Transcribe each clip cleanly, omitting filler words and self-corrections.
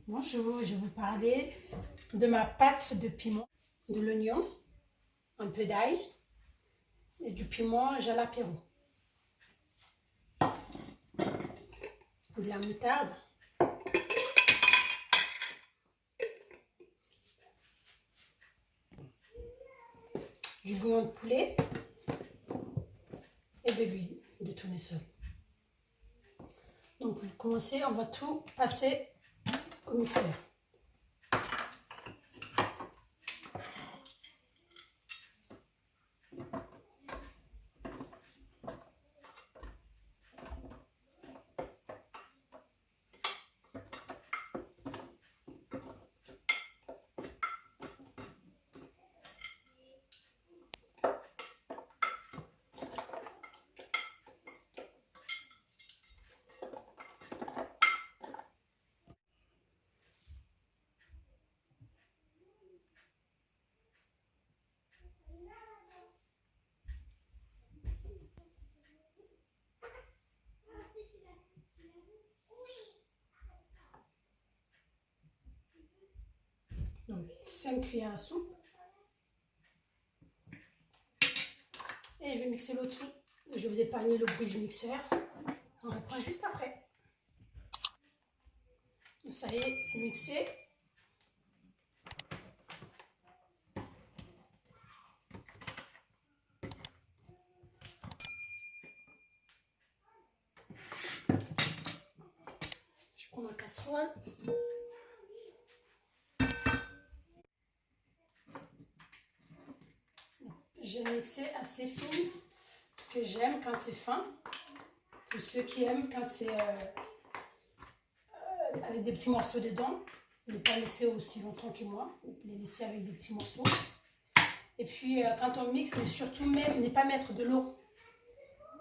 Bonjour, je vais vous parler de ma pâte de piment, de l'oignon, un peu d'ail et du piment jalapeno, de la moutarde, du bouillon de poulet et de l'huile de tournesol. Donc pour commencer, on va tout passer au mixeur. Donc 5 cuillères à soupe. Et je vais mixer le tout. Je vais vous épargner le bruit du mixeur. On reprend juste après. Ça y est, c'est mixé. Je prends ma casserole. J'ai mixé assez fine parce que j'aime quand c'est fin. Pour ceux qui aiment quand c'est avec des petits morceaux dedans, ne pas laisser aussi longtemps que moi, les laisser avec des petits morceaux. Et puis quand on mixe, surtout même ne pas mettre de l'eau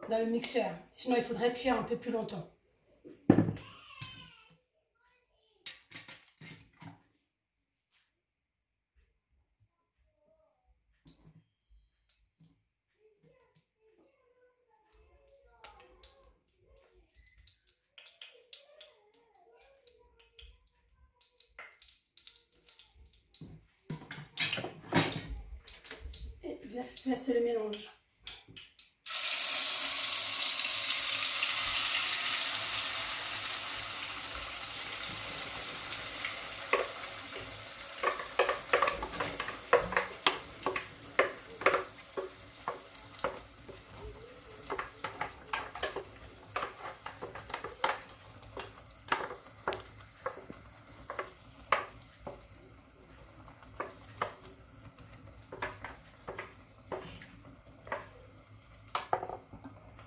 dans le mixeur, sinon il faudrait cuire un peu plus longtemps. Et verser le mélange.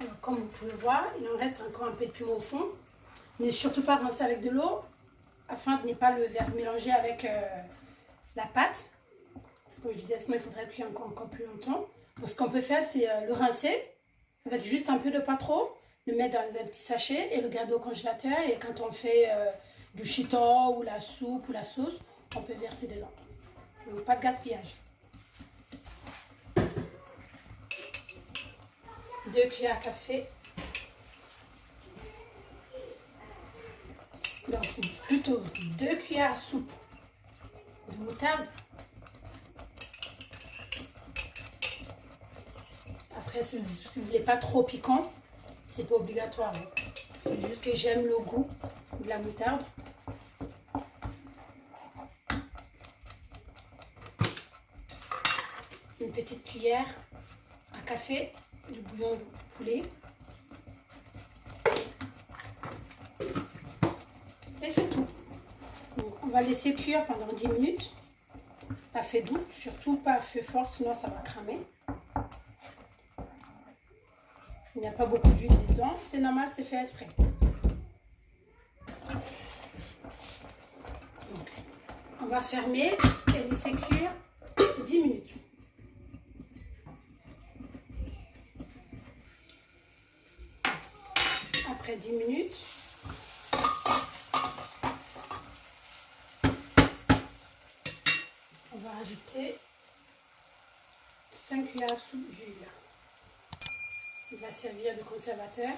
Alors, comme vous pouvez voir, il en reste encore un peu de piment au fond. Ne surtout pas rincer avec de l'eau afin de ne pas le mélanger avec la pâte. Comme je disais, sinon il faudrait cuire encore plus longtemps. Donc, ce qu'on peut faire, c'est le rincer avec juste un peu de pas trop, le mettre dans un petit sachet et le garder au congélateur. Et quand on fait du chiton ou la soupe ou la sauce, on peut verser dedans. Donc, pas de gaspillage. 2 cuillères à café. Donc plutôt 2 cuillères à soupe de moutarde. Après, si vous ne voulez pas trop piquant, c'est pas obligatoire. C'est juste que j'aime le goût de la moutarde. Une petite cuillère à café de bouillon de poulet. Et c'est tout. Donc, on va laisser cuire pendant 10 minutes. À feu doux, surtout pas à feu fort, sinon ça va cramer. Il n'y a pas beaucoup d'huile dedans, c'est normal, c'est fait exprès. Donc, on va fermer et laisser cuire 10 minutes. Après 10 minutes, on va rajouter 5 cuillères à soupe d'huile. Il va servir de conservateur.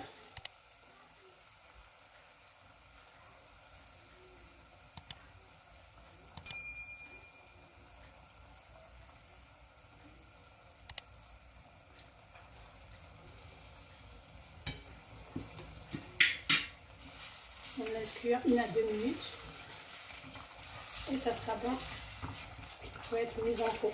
laisse cuire 1 à 2 minutes. Et ça sera bon pour être mis en pot.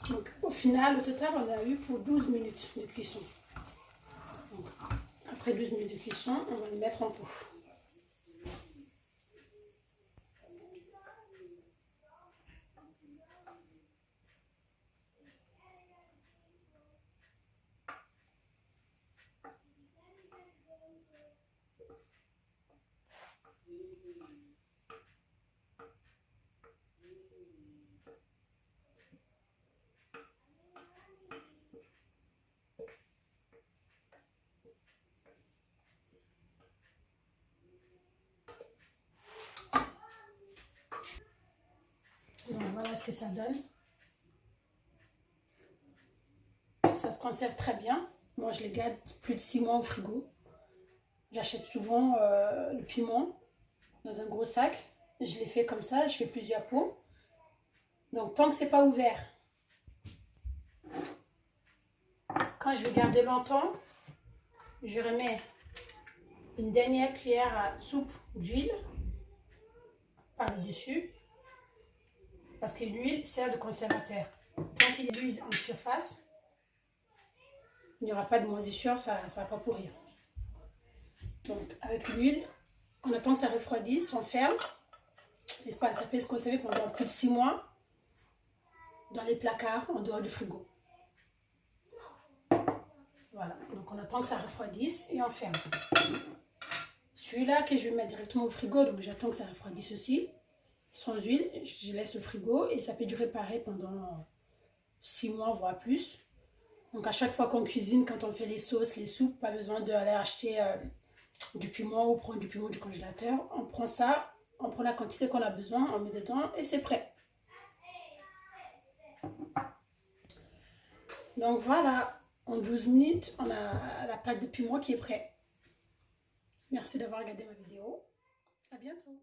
Donc au final, au total, on a eu pour 12 minutes de cuisson. Donc, après 12 minutes de cuisson, on va le mettre en pot. Donc voilà ce que ça donne. Ça se conserve très bien. Moi, je les garde plus de 6 mois au frigo. J'achète souvent le piment dans un gros sac. Je les fais comme ça, je fais plusieurs pots. Donc, tant que c'est pas ouvert, quand je vais garder longtemps, je remets une dernière cuillère à soupe d'huile par-dessus. Parce que l'huile sert de conservateur. Tant qu'il y a de l'huile en surface, il n'y aura pas de moisissure, ça ne va pas pourrir. Donc avec l'huile, on attend que ça refroidisse, on ferme. Ça peut se conserver pendant plus de 6 mois dans les placards en dehors du frigo. Voilà, donc on attend que ça refroidisse et on ferme. Celui-là que je vais mettre directement au frigo, donc j'attends que ça refroidisse aussi. Sans huile, je laisse au frigo et ça peut durer pareil pendant 6 mois, voire plus. Donc à chaque fois qu'on cuisine, quand on fait les sauces, les soupes, pas besoin d'aller acheter du piment ou prendre du piment du congélateur. On prend ça, on prend la quantité qu'on a besoin, on met dedans et c'est prêt. Donc voilà, en 12 minutes, on a la pâte de piment qui est prête. Merci d'avoir regardé ma vidéo. À bientôt.